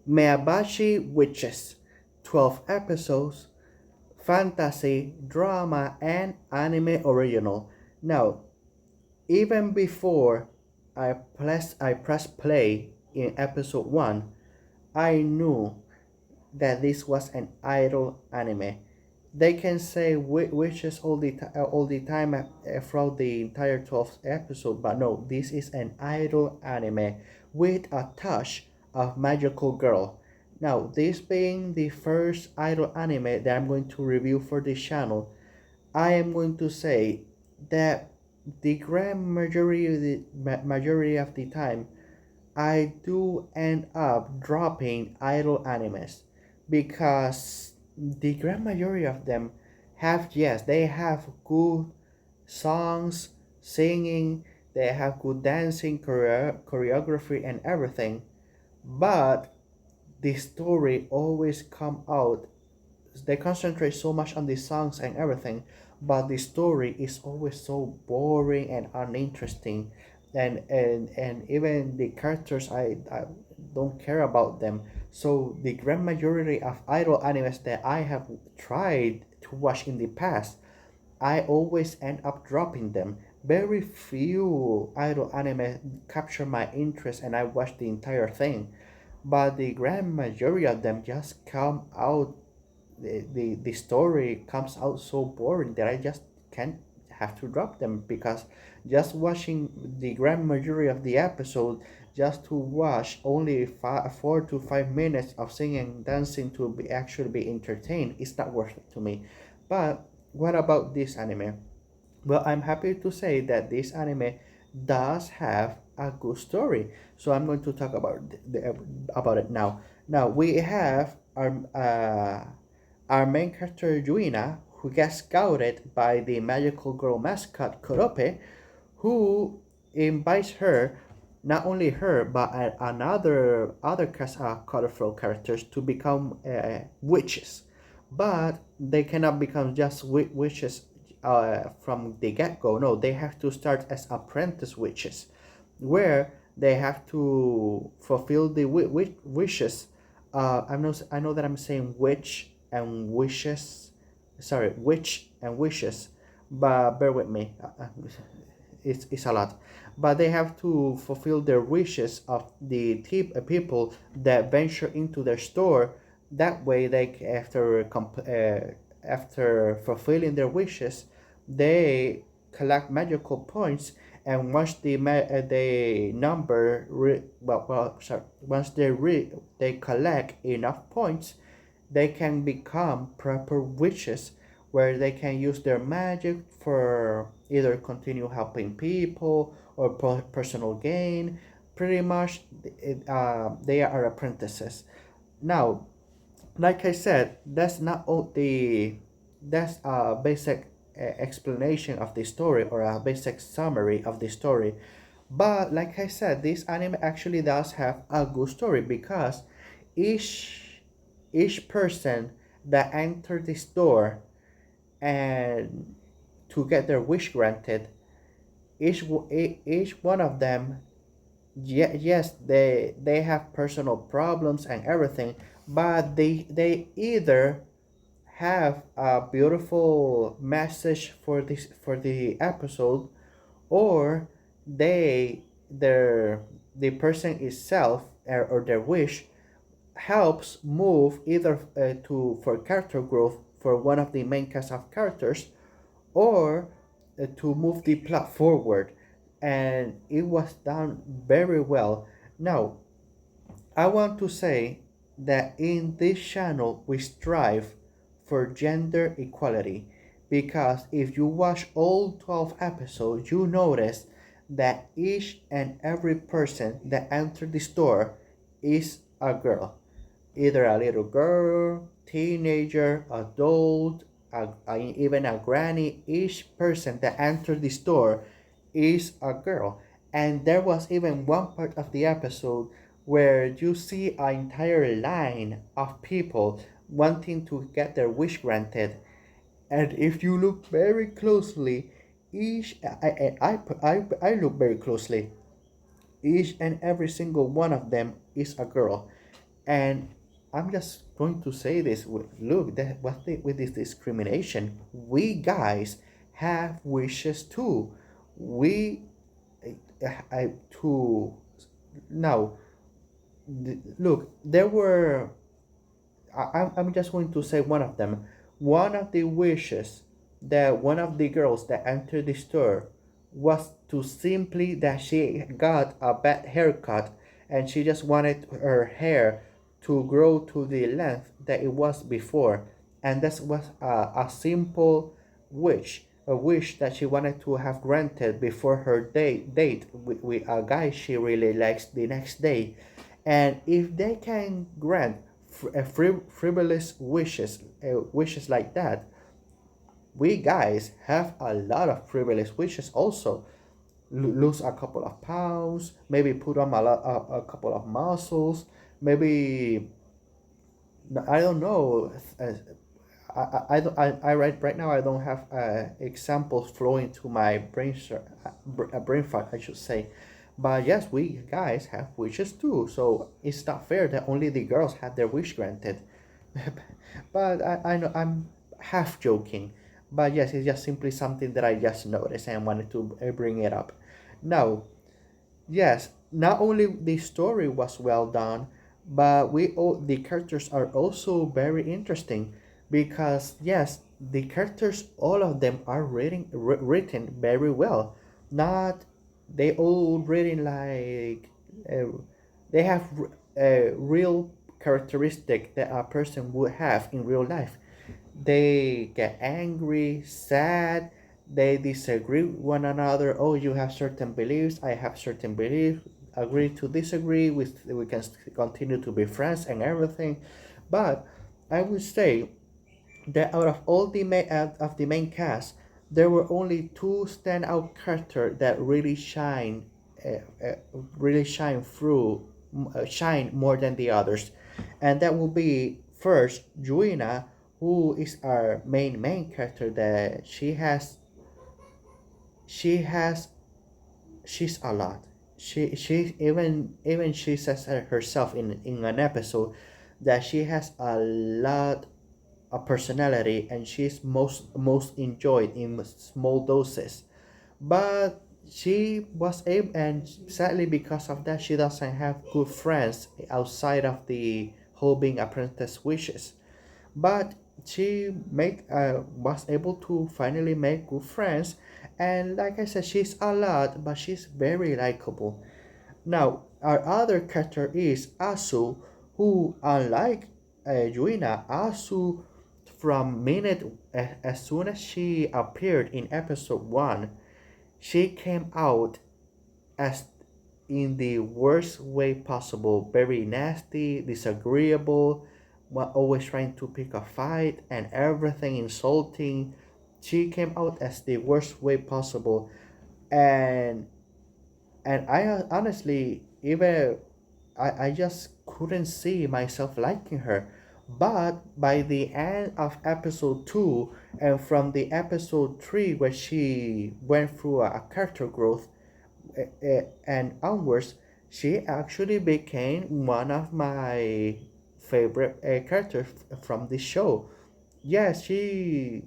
Maebashi Witches, 12 episodes, fantasy, drama, and anime original. Now, even before I press play in episode 1, I knew that this was an idol anime. They can say witches all the time throughout the entire 12th episode, but no, this is an idol anime with a touch of magical girl. Now, this being the first idol anime that I'm going to review for this channel, I am going to say that the grand majority of the time I do end up dropping idol animes because the grand majority of them have, yes, they have good songs, singing, they have good dancing, choreography, and everything, but the story always come out. They concentrate so much on the songs and everything, but the story is always so boring and uninteresting, and even the characters, I don't care about them. So the grand majority of idol animes that I have tried to watch in the past, I always end up dropping them. Very few idol anime capture my interest and I watch the entire thing, but the grand majority of them just come out, the story comes out so boring that I just can't, have to drop them, because just watching the grand majority of the episode just to watch only 4 to 5 minutes of singing dancing to be actually be entertained is not worth it to me. But what about this anime? Well, I'm happy to say that this anime does have a good story. So I'm going to talk about it now. Now we have our main character Yuina, who gets scouted by the magical girl mascot Korope, who invites her, not only her but another other cast colorful characters to become witches, but they cannot become just witches from the get-go. No, they have to start as apprentice witches, where they have to fulfill the wishes. I know that I'm saying witch and wishes, sorry, witch and wishes, but bear with me. It's a lot, but they have to fulfill their wishes of the people that venture into their store. That way, after fulfilling their wishes, they collect magical points, and once the number sorry, once they collect enough points, they can become proper witches, where they can use their magic for either continue helping people or personal gain. Pretty much, they are apprentices. Now, like I said, that's not all the that's a basic explanation of the story, or a basic summary of the story. But like I said, this anime actually does have a good story, because each each person that enter the store and to get their wish granted, each one of them, yes, they have personal problems and everything, but they either have a beautiful message for this for the episode, or they their the person itself, or their wish helps move either to for character growth for one of the main cast of characters, or to move the plot forward, and it was done very well. Now, I want to say that in this channel we strive for gender equality, because if you watch all 12 episodes, you notice that each and every person that entered the store is a girl, either a little girl, teenager, adult, even a granny. Each person that entered the store is a girl. And there was even one part of the episode where you see an entire line of people wanting to get their wish granted. And if you look very closely, each I look very closely, each and every single one of them is a girl. And I'm just going to say this. Look, with this discrimination, we guys have wishes too. We, to now, look, there were. I'm just going to say one of them. One of the wishes that one of the girls that entered the store was to simply that she got a bad haircut and she just wanted her hair to grow to the length that it was before. And that was a simple wish, a wish that she wanted to have granted before her date with a guy she really likes the next day. And if they can grant frivolous wishes like that, we guys have a lot of frivolous wishes also. Lose a couple of pounds, maybe put on a couple of muscles, maybe I don't know. Right now I don't have examples flowing to my brain fart, I should say. But yes, we guys have wishes too, so it's not fair that only the girls have their wish granted. But I know I'm half joking, but yes, it's just simply something that I just noticed and wanted to bring it up. Now, yes, not only the story was well done, but the characters are also very interesting because yes, the characters, all of them are written very well. Not they all written like they have a real characteristic that a person would have in real life. They get angry, sad, they disagree with one another. Oh, you have certain beliefs, I have certain beliefs, agree to disagree, we can continue to be friends and everything. But I would say that out of all the main cast, there were only two standout characters that really shine more than the others, and that will be first Juina, who is our main character. That she has she's a lot. She even she says herself in an episode that she has a lot a personality and she's most enjoyed in small doses, but she was able, and sadly because of that she doesn't have good friends outside of the whole being apprentice wishes. But she made was able to finally make good friends, and like I said, she's a lot but she's very likable. Now, our other character is Asu, who, unlike Yuina, Asu, from minute as soon as she appeared in episode 1, she came out as in the worst way possible, very nasty, disagreeable, always trying to pick a fight and everything insulting. She came out as the worst way possible, and I honestly even I just couldn't see myself liking her. But by the end of episode 2 and from the episode 3 where she went through a character growth, and onwards, she actually became one of my favorite characters from this show. Yes, she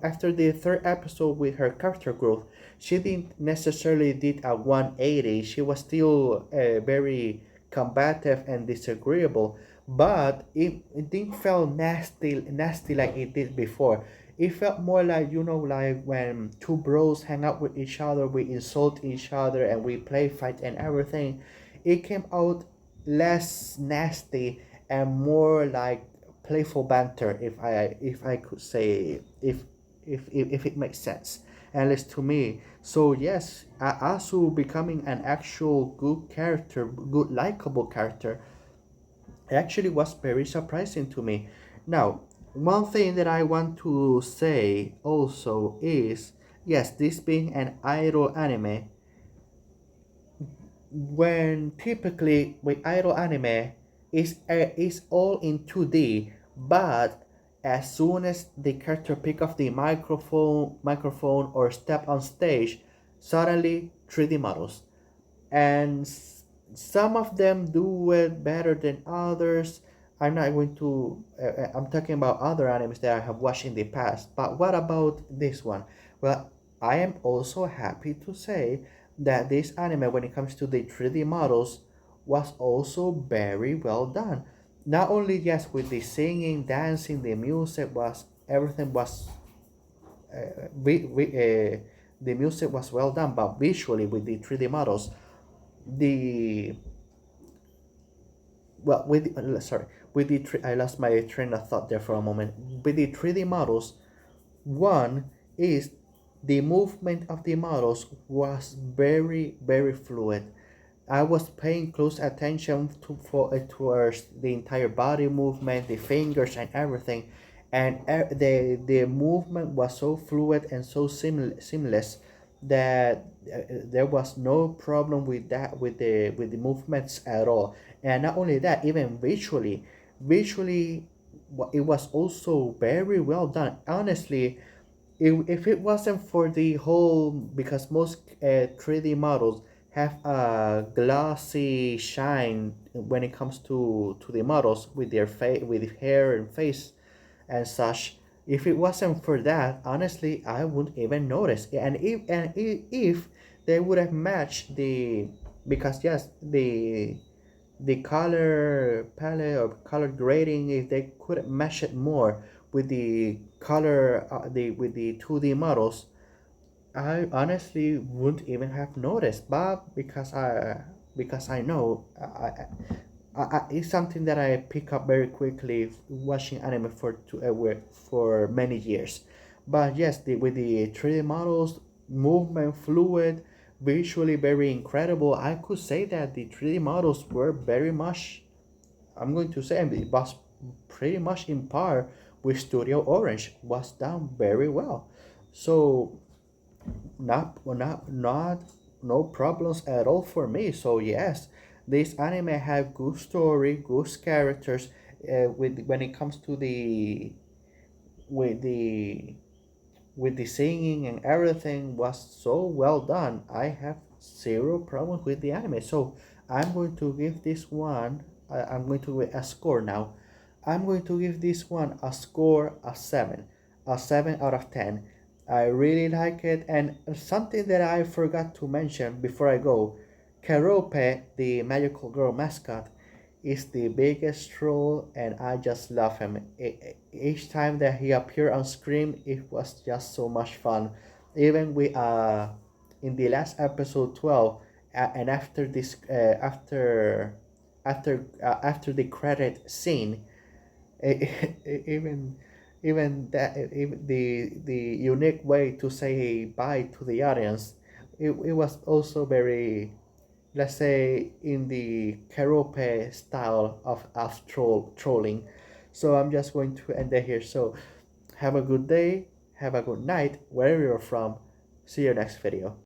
after the third episode with her character growth, she didn't necessarily did a 180. She was still very combative and disagreeable, but it didn't feel nasty like it did before. It felt more like, like when two bros hang out with each other, we insult each other and we play fight and everything. It came out less nasty and more like playful banter, if I could say, if it makes sense, at least to me. So yes, Asu becoming an actual good character, good likable character, actually was very surprising to me. Now, one thing that I want to say also is, yes, this being an idol anime, when typically with idol anime is all in 2D, but as soon as the character pick up the microphone or step on stage, suddenly 3D models. And some of them do it better than others. I'm not going to. I'm talking about other animes that I have watched in the past. But what about this one? Well, I am also happy to say that this anime, when it comes to the 3D models, was also very well done. Not only just with the singing, dancing, the music was everything was we the music was well done, but visually with the 3D models, the well with sorry with the I lost my train of thought there for a moment. With the 3D models, one is the movement of the models was very fluid. I was paying close attention towards the entire body movement, the fingers and everything, and the movement was so fluid and so seamless that there was no problem with that with the movements at all. And not only that, even visually, it was also very well done. Honestly, if it wasn't for the whole, because most 3D models have a glossy shine when it comes to the models with their face, with hair and face and such. If it wasn't for that, honestly, I wouldn't even notice. And if they would have matched the, because yes, the color palette or color grading, if they could mesh it more with the color the with the 2D models, I honestly wouldn't even have noticed. But because I know it's something that I pick up very quickly watching anime for many years. But yes, with the 3D models, movement fluid, visually very incredible. I could say that the 3D models were very much, I'm going to say, it was pretty much in par with Studio Orange. Was done very well. So not no problems at all for me. So yes, this anime have good story, good characters. With when it comes to with the with the singing and everything was so well done. I have zero problems with the anime. So I'm going to give this one. I'm going to give a score now. I'm going to give this one a score a 7 out of 10. I really like it, and something that I forgot to mention before I go, Kerope, the magical girl mascot, is the biggest troll, and I just love him. Each time that he appeared on screen, it was just so much fun. Even with in the last episode 12, and after this after the credit scene, even even the unique way to say bye to the audience, it was also very, let's say, in the Kerope style of trolling. So I'm just going to end it here. So have a good day, have a good night, wherever you're from. See you next video.